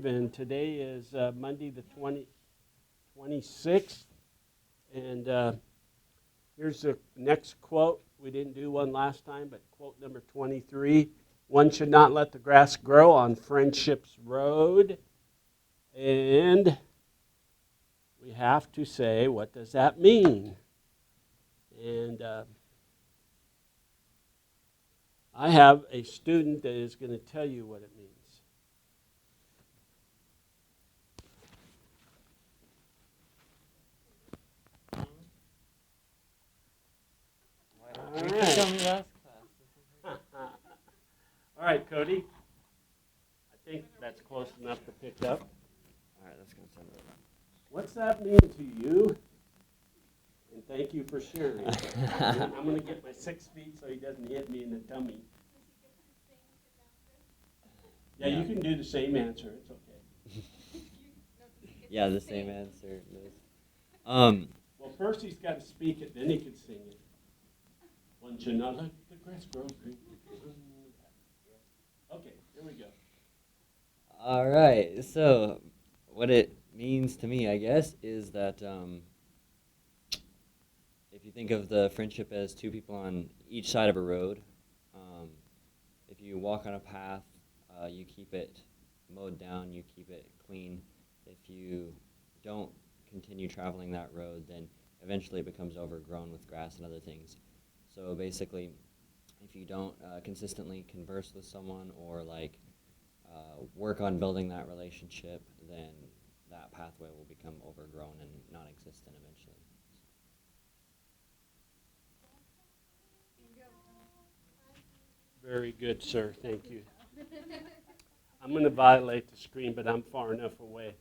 Live, and today is Monday the 26th. And here's the next quote. We didn't do one last time, but quote number 23. One should not let the grass grow on friendship's road. And we have to say, what does that mean? And I have a student that is going to tell you what it means. You can tell me last class. All right, Cody. I think that's close enough to pick up. All right, that's going to sound really loud. What's that mean to you? And thank you for sharing. I'm going to get my 6 feet so he doesn't hit me in the tummy. Yeah, you can do the same answer. It's okay. Yeah, the same answer. Well, first he's got to speak it, then he can sing it. One should not let the grass grow green. Okay, here we go. All right, so what it means to me, I guess, is that if you think of the friendship as two people on each side of a road, if you walk on a path, you keep it mowed down, you keep it clean. If you don't continue traveling that road, then eventually it becomes overgrown with grass and other things. So basically, if you don't consistently converse with someone or work on building that relationship, then that pathway will become overgrown and non-existent eventually. Very good, sir. Thank you. I'm going to violate the screen, but I'm far enough away.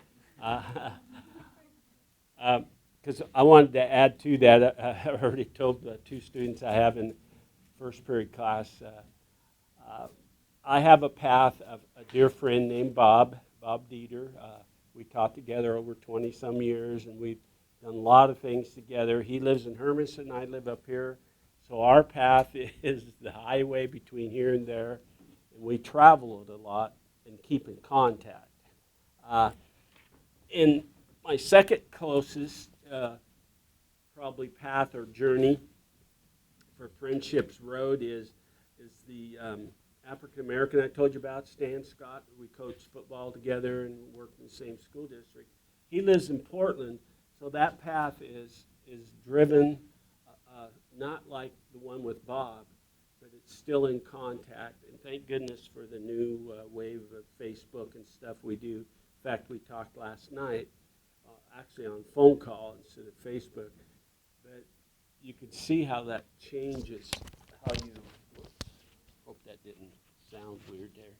Because I wanted to add to that, I already told the two students I have in first period class, I have a path of a dear friend named Bob Dieter. We taught together over 20-some years, and we've done a lot of things together. He lives in Hermiston, I live up here. So our path is the highway between here and there, and we travel it a lot and keep in contact. In my second closest probably path or journey for Friendship's Road is the African American I told you about, Stan Scott. We coached football together and worked in the same school district. He lives in Portland, so that path is driven not like the one with Bob, but it's still in contact. And thank goodness for the new wave of Facebook and stuff we do. In fact, we talked last night, actually on phone call instead of Facebook. But you could see how that changes how you. Hope that didn't sound weird there.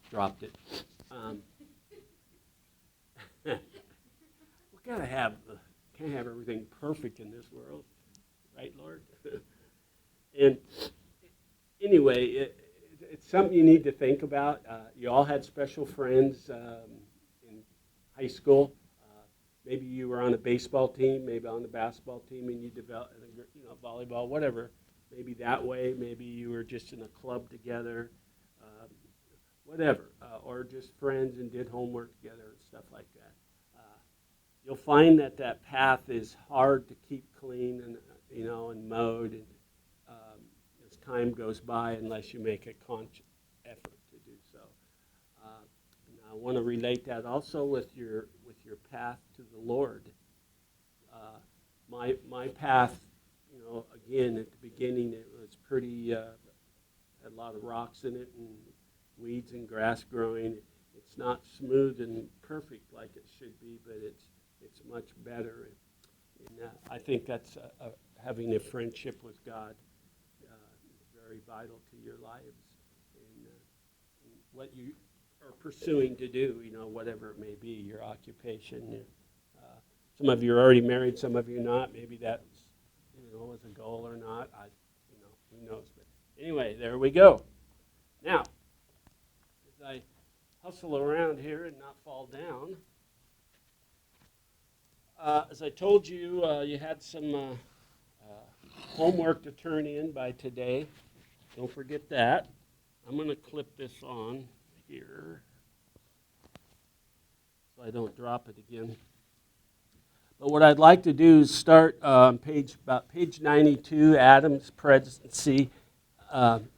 Dropped it. We gotta can't have everything perfect in this world, right, Lord? And anyway, it's something you need to think about. You all had special friends in high school. Maybe you were on a baseball team, maybe on the basketball team, and you developed, volleyball, whatever. Maybe that way. Maybe you were just in a club together, whatever, or just friends and did homework together and stuff like that. You'll find that path is hard to keep clean and and mowed and, as time goes by, unless you make a conscious effort to do so. And I want to relate that also with your path to the Lord. My path. Again, at the beginning, it was pretty, had a lot of rocks in it and weeds and grass growing. It's not smooth and perfect like it should be, but it's much better. And I think that's having a friendship with God is very vital to your lives and what you are pursuing to do, whatever it may be, your occupation. Some of you are already married, some of you not. Maybe that's was a goal or not. Who knows? But anyway, there we go. Now, as I hustle around here and not fall down, as I told you, you had some homework to turn in by today. Don't forget that. I'm going to clip this on here. I don't drop it again. But what I'd like to do is start about page 92, Adam's presidency. And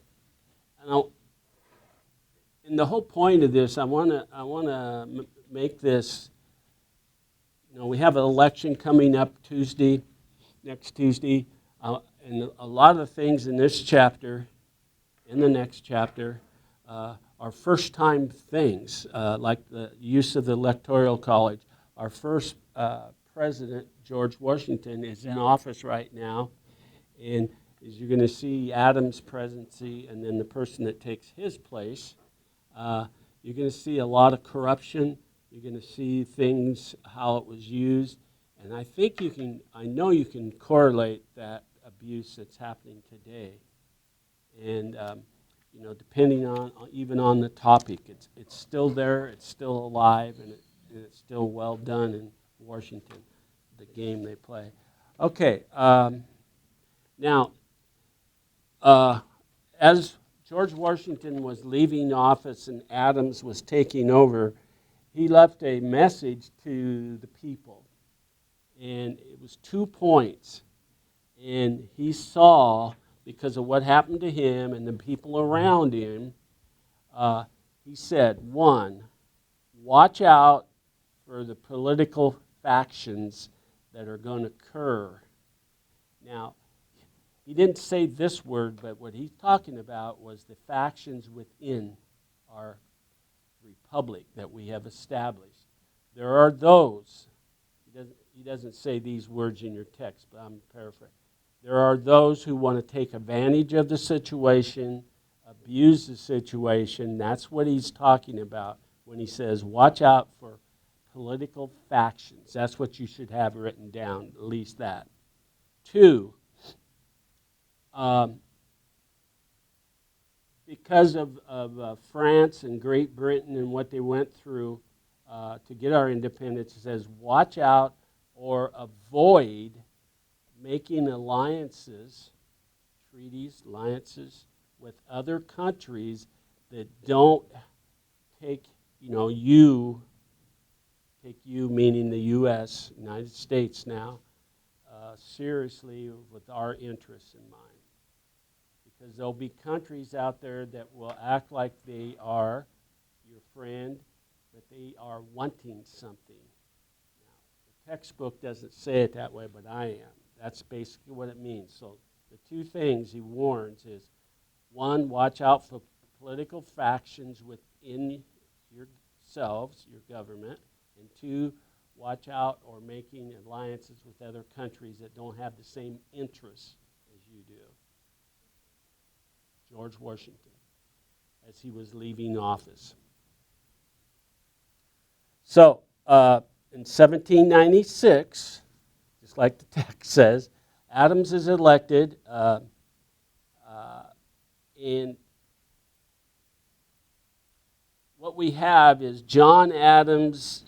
the whole point of this, I want to make this. We have an election coming up next Tuesday, and a lot of the things in this chapter, in the next chapter, are first-time things, like the use of the Electoral College. Our first president, George Washington, is in office right now, and as you're going to see Adam's presidency and then the person that takes his place, you're going to see a lot of corruption. You're going to see things, how it was used, and I know you can correlate that abuse that's happening today. And, depending on, even on the topic, it's still there, it's still alive, and it's still well done in Washington, the game they play. Okay, now, as George Washington was leaving office and Adams was taking over, he left a message to the people, and it was 2 points. And he saw, because of what happened to him and the people around him, he said, 1, watch out for the political factions that are going to occur. Now, he didn't say this word, but what he's talking about was the factions within our republic that we have established. There are those, he doesn't say these words in your text, but I'm paraphrasing. There are those who want to take advantage of the situation, abuse the situation. That's what he's talking about when he says, watch out for political factions. That's what you should have written down, at least that. 2, because of France and Great Britain and what they went through to get our independence, it says, watch out or avoid making alliances, treaties, alliances with other countries that don't take you meaning the U.S., United States now, seriously with our interests in mind. Because there'll be countries out there that will act like they are your friend, but they are wanting something. Now, the textbook doesn't say it that way, but I am. That's basically what it means. So the 2 things he warns is, 1, watch out for political factions within yourselves, your government, and 2, watch out or making alliances with other countries that don't have the same interests as you do. George Washington, as he was leaving office. So, in 1796, just like the text says, Adams is elected, and what we have is John Adams,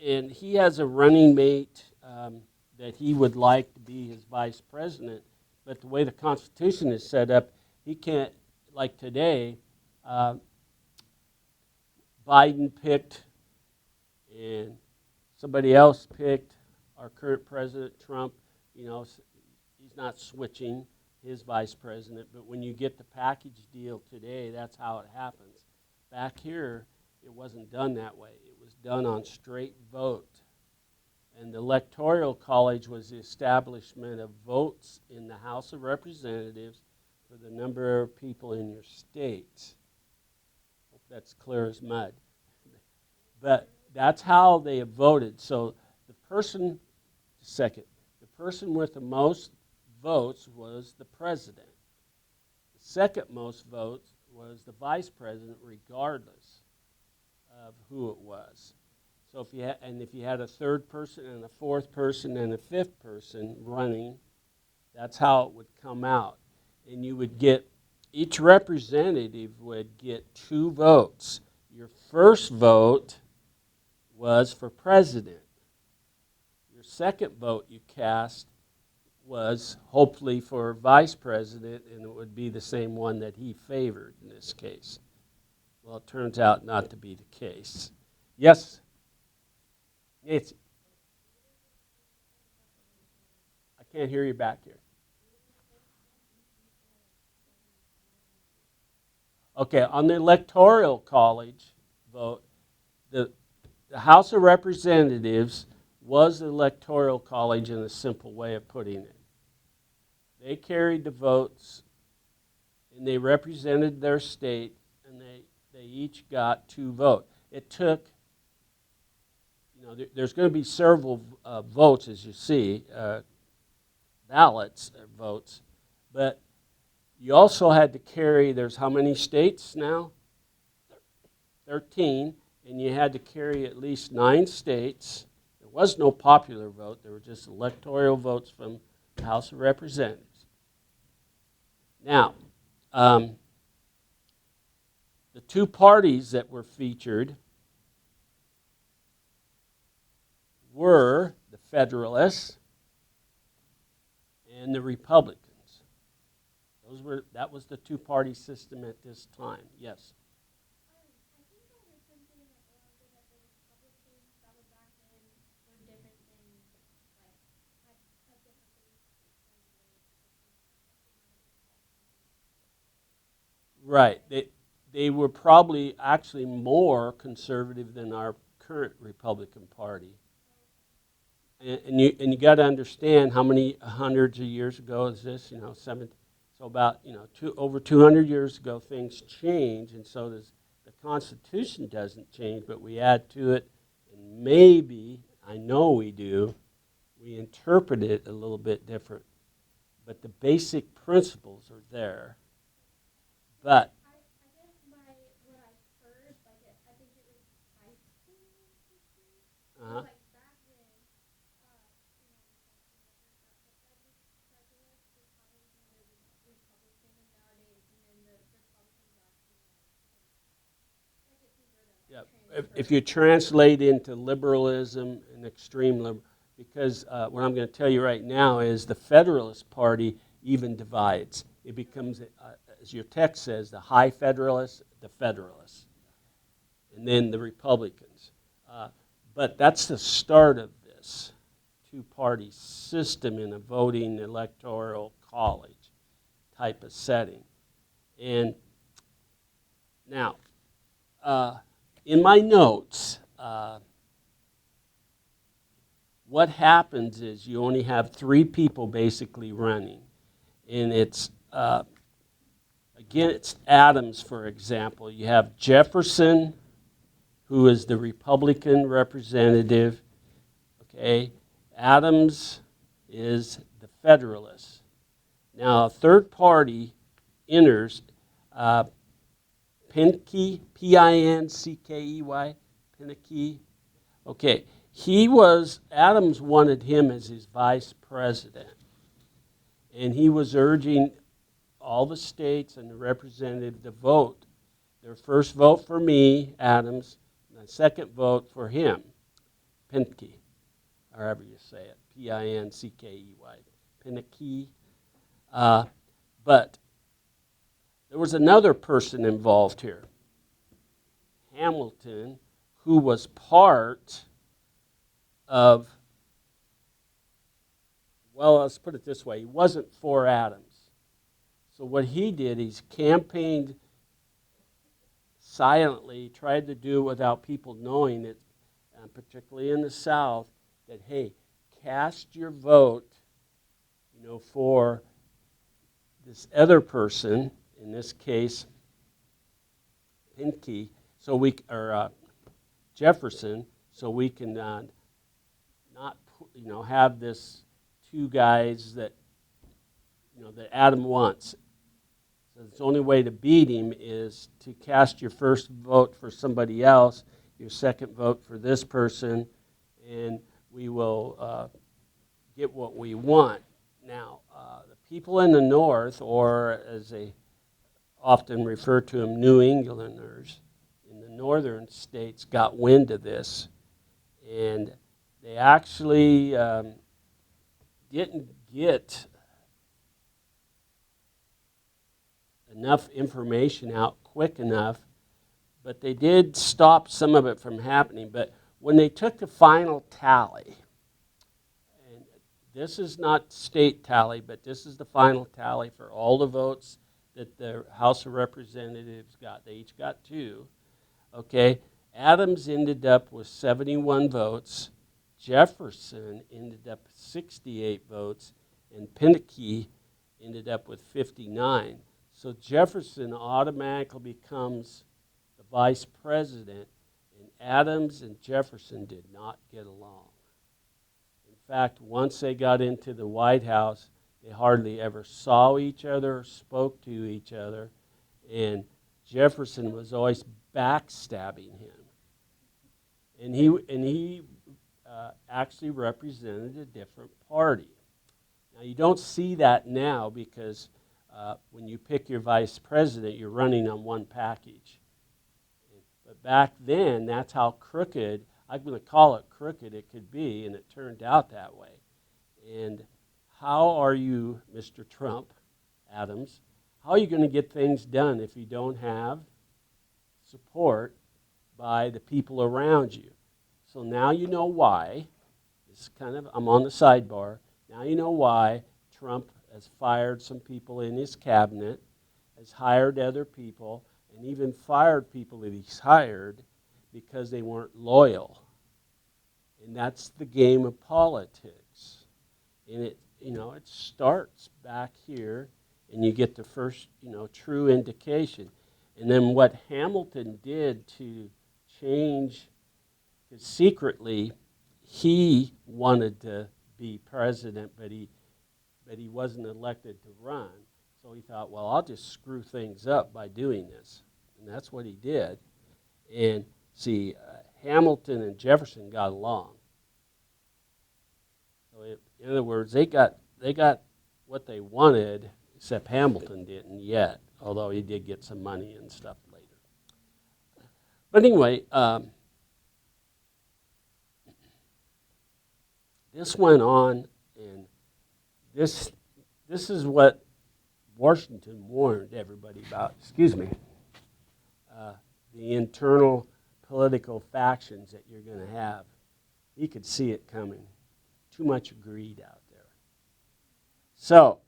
and he has a running mate that he would like to be his vice president, but the way the Constitution is set up, he can't, like today, Biden picked and somebody else picked our current president, Trump. He's not switching his vice president, but when you get the package deal today, that's how it happens. Back here, it wasn't done that way. It was done on straight vote. And the Electoral College was the establishment of votes in the House of Representatives for the number of people in your state. Hope that's clear as mud. But that's how they have voted. So the person with the most votes was the president. The second most votes was the vice president, regardless of who it was. So if you had a third person and a fourth person and a fifth person running, that's how it would come out. And you would get, each representative would get 2 votes. Your first vote was for president. Your second vote you cast was hopefully for vice president, and it would be the same one that he favored in this case. Well, it turns out not to be the case. Yes? Nancy? I can't hear you back here. Okay, on the Electoral College vote, the House of Representatives was the Electoral College in a simple way of putting it. They carried the votes, and they represented their state, and they each got 2 votes. It took, there's going to be several votes, as you see, ballots, votes, but you also had to carry, there's how many states now? 13, and you had to carry at least 9 states. There was no popular vote. There were just electoral votes from the House of Representatives. Now, the 2 parties that were featured were the Federalists and the Republicans. That was the 2-party system at this time. Yes. I think I heard something that the Republicans that were back then were different than like had different beliefs. Right. They were probably actually more conservative than our current Republican Party. And you got to understand how many hundreds of years ago is this? So about over 200 years ago, things change, and so the Constitution doesn't change, but we add to it, and maybe I know we do. We interpret it a little bit different, but the basic principles are there. But I guess what I heard, like I think it was high school. uh-huh. Like back then, Federalist was probably more Republican, and nowadays, and then the Republicans actually like if you were to Yeah, transfer. if you translate into liberalism and extreme liberal, because what I'm going to tell you right now is the Federalist Party even divides. It becomes, as your text says, the high Federalists, the Federalists, and then the Republicans. But that's the start of this 2-party system in a voting electoral college type of setting. And now, in my notes, what happens is you only have 3 people basically running. And it's, again, it's Adams, for example. You have Jefferson, who is the Republican representative. Okay, Adams is the Federalist. Now, a third party enters, Pinkey, P-I-N-C-K-E-Y, Pinkey. Okay, Adams wanted him as his vice president. And he was urging all the states and the representative to vote. Their first vote for me, Adams, and the second vote for him, Pinkey, however you say it, P-I-N-C-K-E-Y, Pinkey. But there was another person involved here, Hamilton, who was part of, well, let's put it this way, he wasn't for Adams. So what he did, he's campaigned silently, tried to do it without people knowing it, particularly in the South, that, hey, cast your vote, for this other person, in this case, Pinkey, Jefferson, so we can not, have this 2 guys that, that Adam wants. So the only way to beat him is to cast your first vote for somebody else, your second vote for this person, and we will get what we want. Now, the people in the North, or as they often refer to them, New Englanders, in the northern states got wind of this, and they actually didn't get enough information out quick enough, but they did stop some of it from happening. But when they took the final tally, and this is not state tally, but this is the final tally for all the votes that the House of Representatives got. They each got 2. Okay, Adams ended up with 71 votes. Jefferson ended up with 68 votes, and Pinochet ended up with 59. So Jefferson automatically becomes the vice president, and Adams and Jefferson did not get along. In fact, once they got into the White House, they hardly ever saw each other or spoke to each other, and Jefferson was always backstabbing him. And he actually represented a different party. Now, you don't see that now because when you pick your vice president, you're running on one package. But back then, that's how crooked, I'm going to call it crooked, it could be, and it turned out that way. And how are you, Mr. Trump, Adams, how are you going to get things done if you don't have support by the people around you? So now you know why. This is kind of, I'm on the sidebar. Now you know why Trump has fired some people in his cabinet, has hired other people, and even fired people that he's hired because they weren't loyal. And that's the game of politics. And it starts back here, and you get the first, true indication. And then what Hamilton did to change, because secretly he wanted to be president, but he wasn't elected to run. So he thought, well, I'll just screw things up by doing this. And that's what he did. And see, Hamilton and Jefferson got along. So in other words, they got what they wanted, except Hamilton didn't yet, although he did get some money and stuff later. But anyway, this went on, and this is what Washington warned everybody about. The internal political factions that you're going to have. He could see it coming. Too much greed out there. So,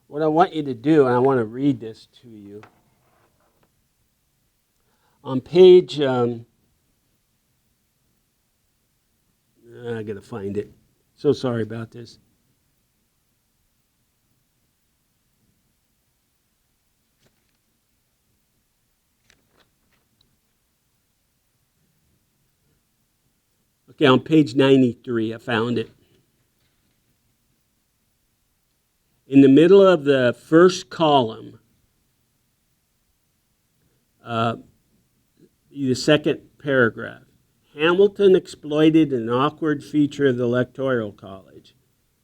what I want you to do, and I want to read this to you, on page, I got to find it. So sorry about this. Okay, on page 93, I found it. In the middle of the first column, the second paragraph, Hamilton exploited an awkward feature of the Electoral College.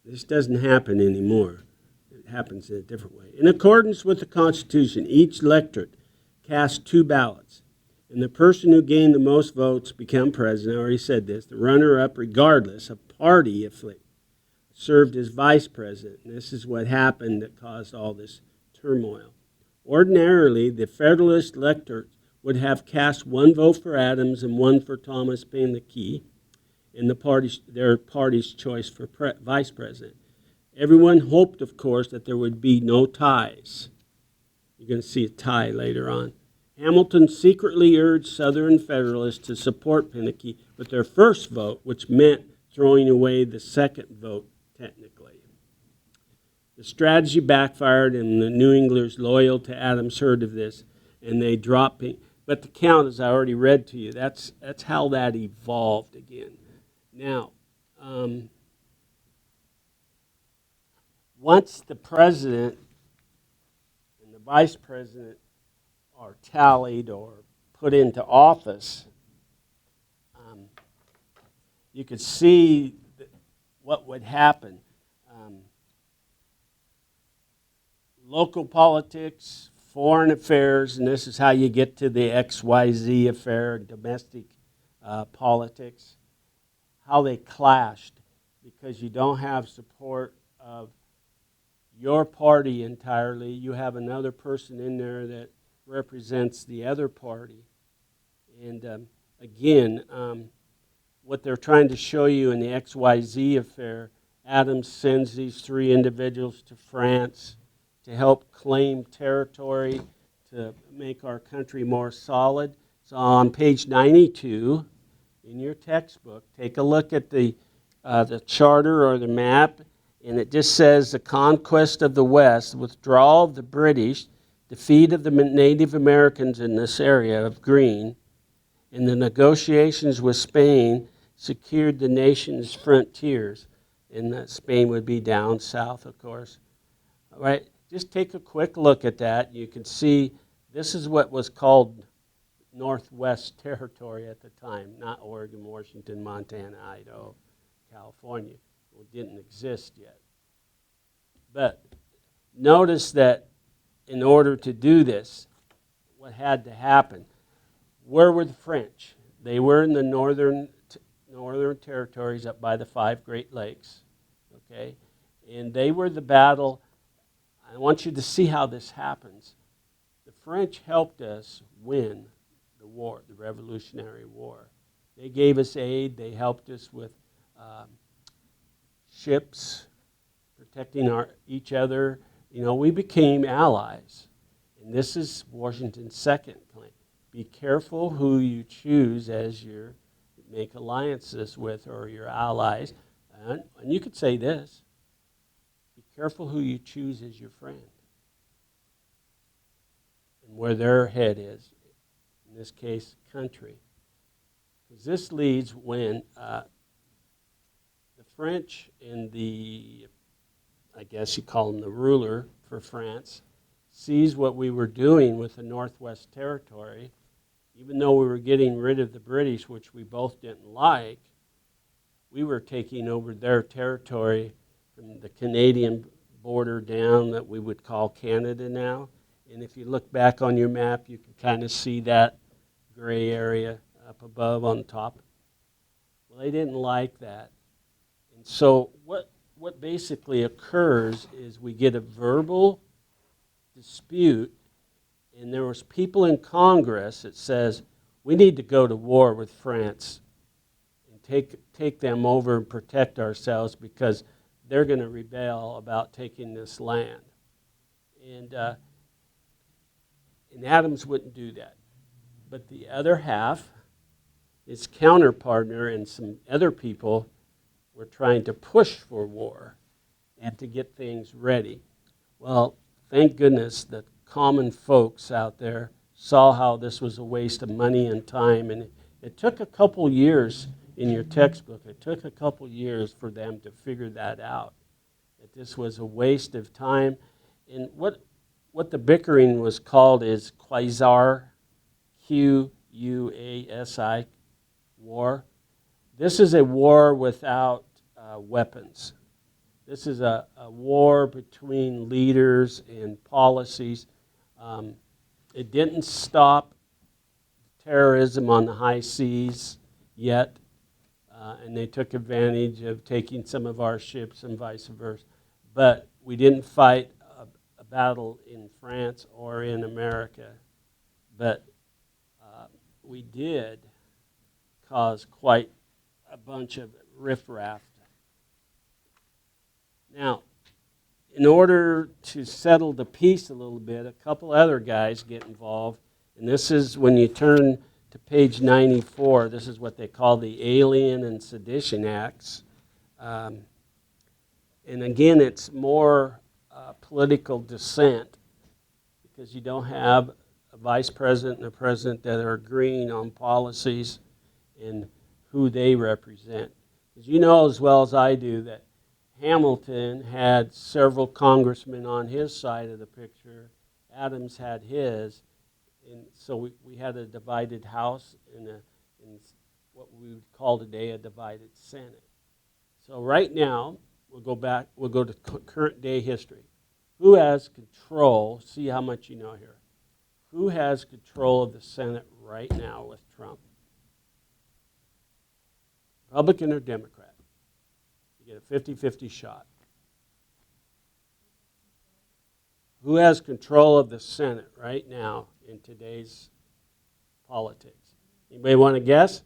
This doesn't happen anymore. It happens in a different way. In accordance with the Constitution, each electorate cast 2 ballots. And the person who gained the most votes became president. I already said this. The runner-up, regardless of party affiliation, served as vice president. And this is what happened that caused all this turmoil. Ordinarily, the Federalist electorate would have cast 1 vote for Adams and 1 for Thomas Pinochet in their party's choice for vice president. Everyone hoped, of course, that there would be no ties. You're going to see a tie later on. Hamilton secretly urged Southern Federalists to support Pinochet with their first vote, which meant throwing away the second vote, technically. The strategy backfired, and the New Englanders loyal to Adams heard of this, and they dropped Pinochet. But the count, as I already read to you, that's how that evolved again. Now, once the president and the vice president are tallied or put into office, you could see what would happen. Local politics, foreign affairs, and this is how you get to the XYZ affair, domestic politics, how they clashed because you don't have support of your party entirely. You have another person in there that represents the other party. And again, what they're trying to show you in the XYZ affair, Adams sends these three individuals to France to help claim territory to make our country more solid. So on page 92 in your textbook, take a look at the charter or the map, and it just says the conquest of the West, withdrawal of the British, defeat of the Native Americans in this area of green, and the negotiations with Spain secured the nation's frontiers. And that Spain would be down south, of course. All right, just take a quick look at that. You can see this is what was called Northwest Territory at the time, not Oregon, Washington, Montana, Idaho, California. It didn't exist yet. But notice that in order to do this, what had to happen? Where were the French? They were in the northern territories up by the 5 Great Lakes, okay? And they were the battle. I want you to see how this happens. The French helped us win the war, the Revolutionary War. They gave us aid. They helped us with ships, protecting each other. You know, we became allies. And this is Washington's second claim. Be careful who you choose as your make alliances with or your allies. And you could say this, be careful who you choose as your friend and where their head is, in this case, country. Because this leads when the French and the, I guess you call him the ruler for France, sees what we were doing with the Northwest Territory. Even though we were getting rid of the British, which we both didn't like, we were taking over their territory from the Canadian border down that we would call Canada now. And if you look back on your map, you can kind of see that gray area up above on top. Well, they didn't like that. And so what basically occurs is we get a verbal dispute. And there was people in Congress that says, we need to go to war with France and take them over and protect ourselves because they're going to rebel about taking this land. And Adams wouldn't do that. But the other half, his counterpartner and some other people were trying to push for war and to get things ready. Well, thank goodness that common folks out there saw how this was a waste of money and time, and it took a couple years in your textbook. It took a couple years for them to figure that out, that this was a waste of time. And what the bickering was called is Quasar, Quasi, war. This is a war without weapons. This is a war between leaders and policies. It didn't stop terrorism on the high seas yet, and they took advantage of taking some of our ships and vice versa. But we didn't fight a battle in France or in America, but we did cause quite a bunch of riffraff. Now, in order to settle the peace a little bit, a couple other guys get involved. And this is when you turn to page 94, this is what they call the Alien and Sedition Acts. And again, it's more political dissent because you don't have a vice president and a president that are agreeing on policies and who they represent. Because you know as well as I do that Hamilton had several congressmen on his side of the picture. Adams had his. And so we had a divided House and what we would call today a divided Senate. So right now, we'll go to current day history. Who has control? See how much you know here. Who has control of the Senate right now with Trump? Republican or Democrat? You get a 50-50 shot. Who has control of the Senate right now in today's politics? Anybody want to guess?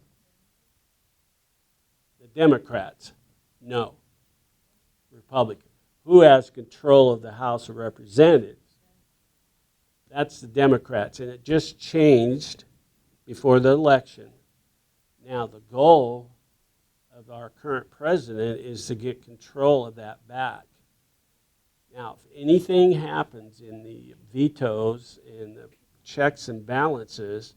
The Democrats. No. Republican. Who has control of the House of Representatives? That's the Democrats, and it just changed before the election. Now, the goal of our current president is to get control of that back. Now, if anything happens in the vetoes and the checks and balances,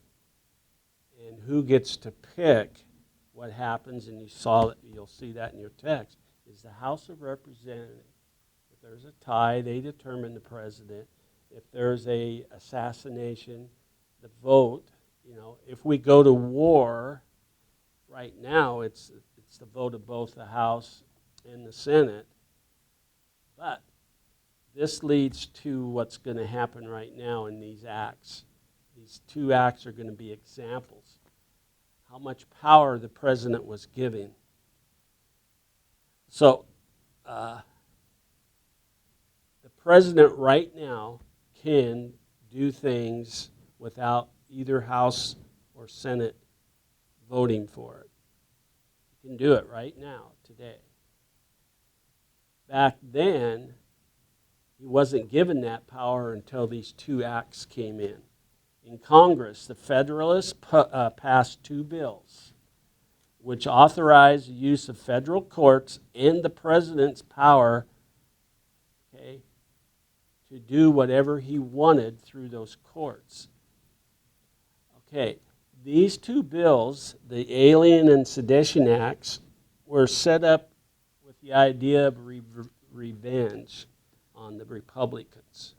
and who gets to pick what happens, and you'll see that in your text, is the House of Representatives. If there's a tie, they determine the president. If there's a assassination, the vote, if we go to war, right now it's the vote of both the House and the Senate. But this leads to what's going to happen right now in these acts. These two acts are going to be examples. How much power the president was giving. So, the president right now can do things without either House or Senate voting for it. He can do it right now, today. Back then, he wasn't given that power until these two acts came in. In Congress, the Federalists passed two bills which authorized the use of federal courts and the president's power, to do whatever he wanted through those courts. These two bills, the Alien and Sedition Acts, were set up with the idea of revenge on the Republicans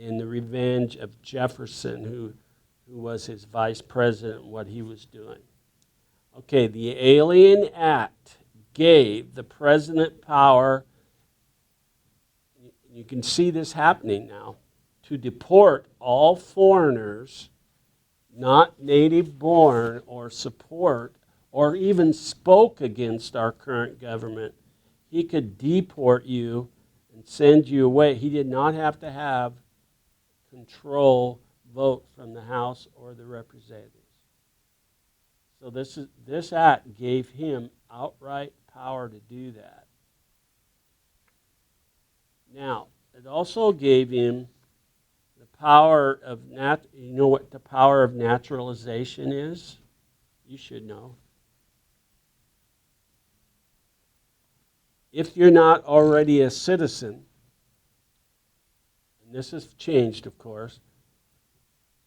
and the revenge of Jefferson, who was his vice president, and what he was doing. The Alien Act gave the president power, you can see this happening now, to deport all foreigners not native born or support or even spoke against our current government. He could deport you and send you away. He did not have to have control vote from the House or the representatives. So this act gave him outright power to do that. Now, it also gave him the power of you know what the power of naturalization is? You should know. If you're not already a citizen, and this has changed, of course,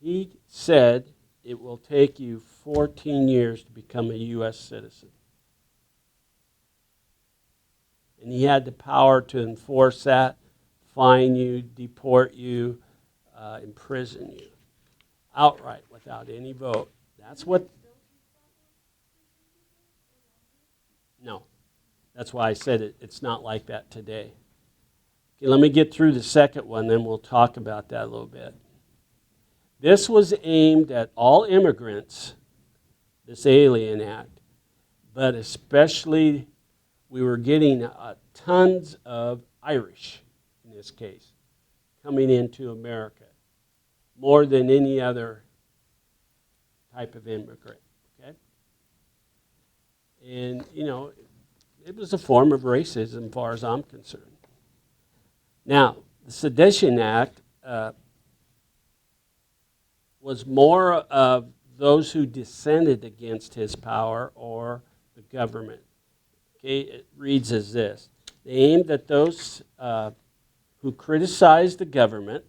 he said it will take you 14 years to become a U.S. citizen. And he had the power to enforce that, fine you, deport you, imprison you, outright, without any vote. That's what... No. That's why I said it's not like that today. Let me get through the second one, then we'll talk about that a little bit. This was aimed at all immigrants, this Alien Act, but especially we were getting tons of Irish, in this case, coming into America, more than any other type of immigrant. And, it was a form of racism as far as I'm concerned. Now, the Sedition Act was more of those who dissented against his power or the government. It reads as this. They aimed at those who criticized the government.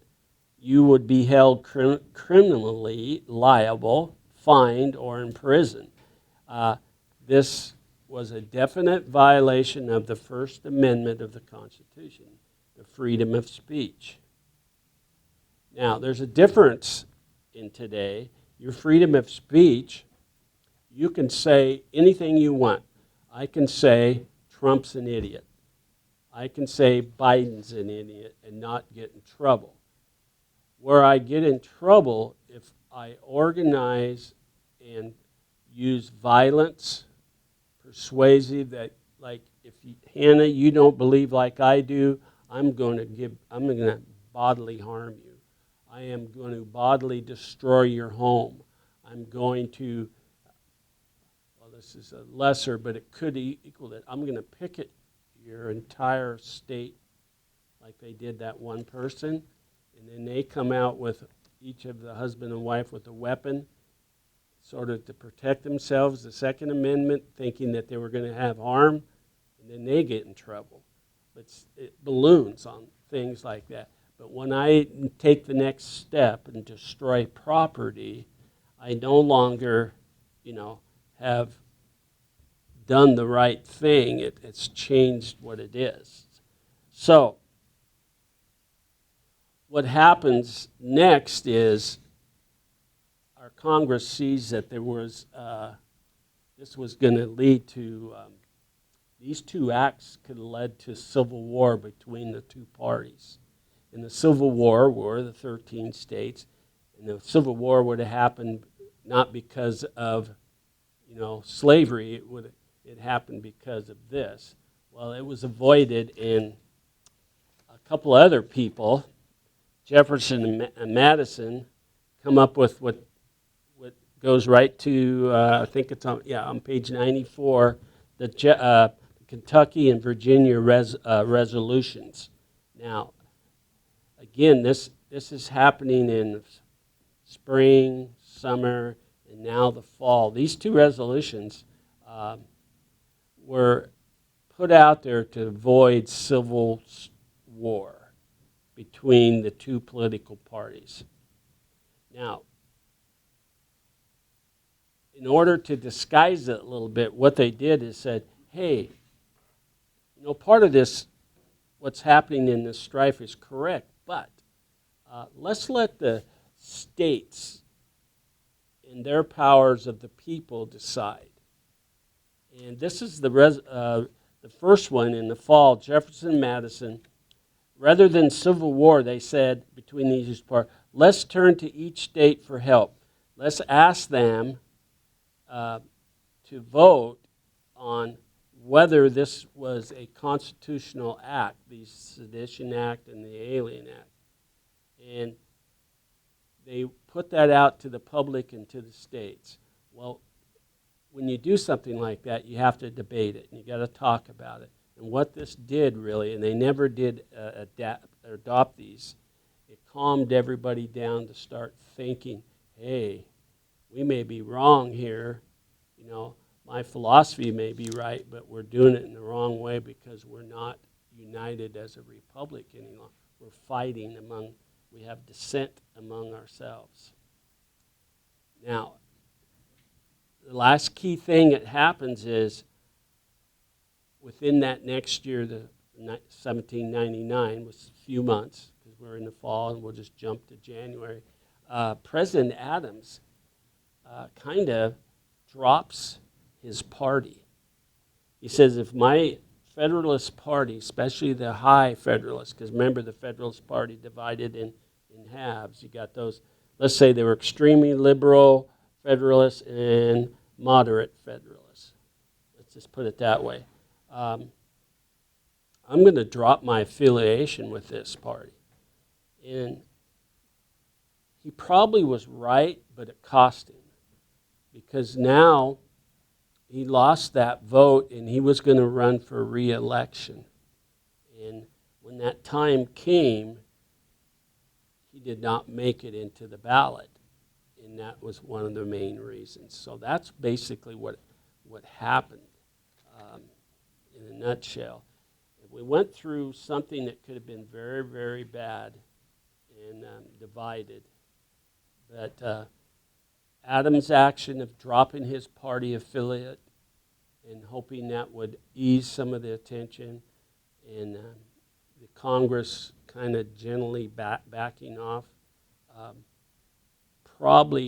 You would be held criminally liable, fined, or imprisoned. This was a definite violation of the First Amendment of the Constitution, the freedom of speech. Now, there's a difference in today. Your freedom of speech, you can say anything you want. I can say Trump's an idiot. I can say Biden's an idiot and not get in trouble. Where I get in trouble if I organize and use violence, persuasive, that like if Hannah, you don't believe like I do, I'm going to bodily harm you. I am going to bodily destroy your home. I'm going to, well, this is a lesser, but it could equal it. I'm going to picket your entire state like they did that one person. And then they come out with each of the husband and wife with a weapon, sort of to protect themselves, the Second Amendment, thinking that they were going to have harm, and then they get in trouble. But it balloons on things like that. But when I take the next step and destroy property, I no longer, have done the right thing. It's changed what it is. So, what happens next is our Congress sees that there was, this was going to lead to, these two acts could have led to civil war between the two parties. In the Civil War were the 13 states, and the Civil War would have happened not because of, slavery. It happened because of this. Well, it was avoided, and a couple other people, Jefferson and Madison, come up with what goes right to, I think it's on page 94, the Kentucky and Virginia resolutions. Now, again, this is happening in spring, summer, and now the fall. These two resolutions were put out there to avoid civil war between the two political parties. Now, in order to disguise it a little bit, what they did is said, hey, part of this, what's happening in this strife is correct, but let's let the states and their powers of the people decide. And this is the first one in the fall, Jefferson and Madison. Rather than civil war, they said, between these parties, let's turn to each state for help. Let's ask them to vote on whether this was a constitutional act, the Sedition Act and the Alien Act. And they put that out to the public and to the states. Well, when you do something like that, you have to debate it, and you got to talk about it. And what this did really, and they never did adopt these, it calmed everybody down to start thinking, hey, we may be wrong here. My philosophy may be right, but we're doing it in the wrong way because we're not united as a republic any longer. We're fighting we have dissent among ourselves. Now, the last key thing that happens is within that next year, the 1799, was a few months, because we're in the fall and we'll just jump to January, President Adams kind of drops his party. He says, if my Federalist Party, especially the high Federalists, because remember the Federalist Party divided in halves. You got those, let's say they were extremely liberal Federalists and moderate Federalists. Let's just put it that way. I'm going to drop my affiliation with this party. And he probably was right, but it cost him. Because now he lost that vote and he was going to run for re-election. And when that time came, he did not make it into the ballot. And that was one of the main reasons. So that's basically what happened in a nutshell. We went through something that could have been very, very bad and divided. But Adams' action of dropping his party affiliate and hoping that would ease some of the attention, and the Congress kind of gently backing off, probably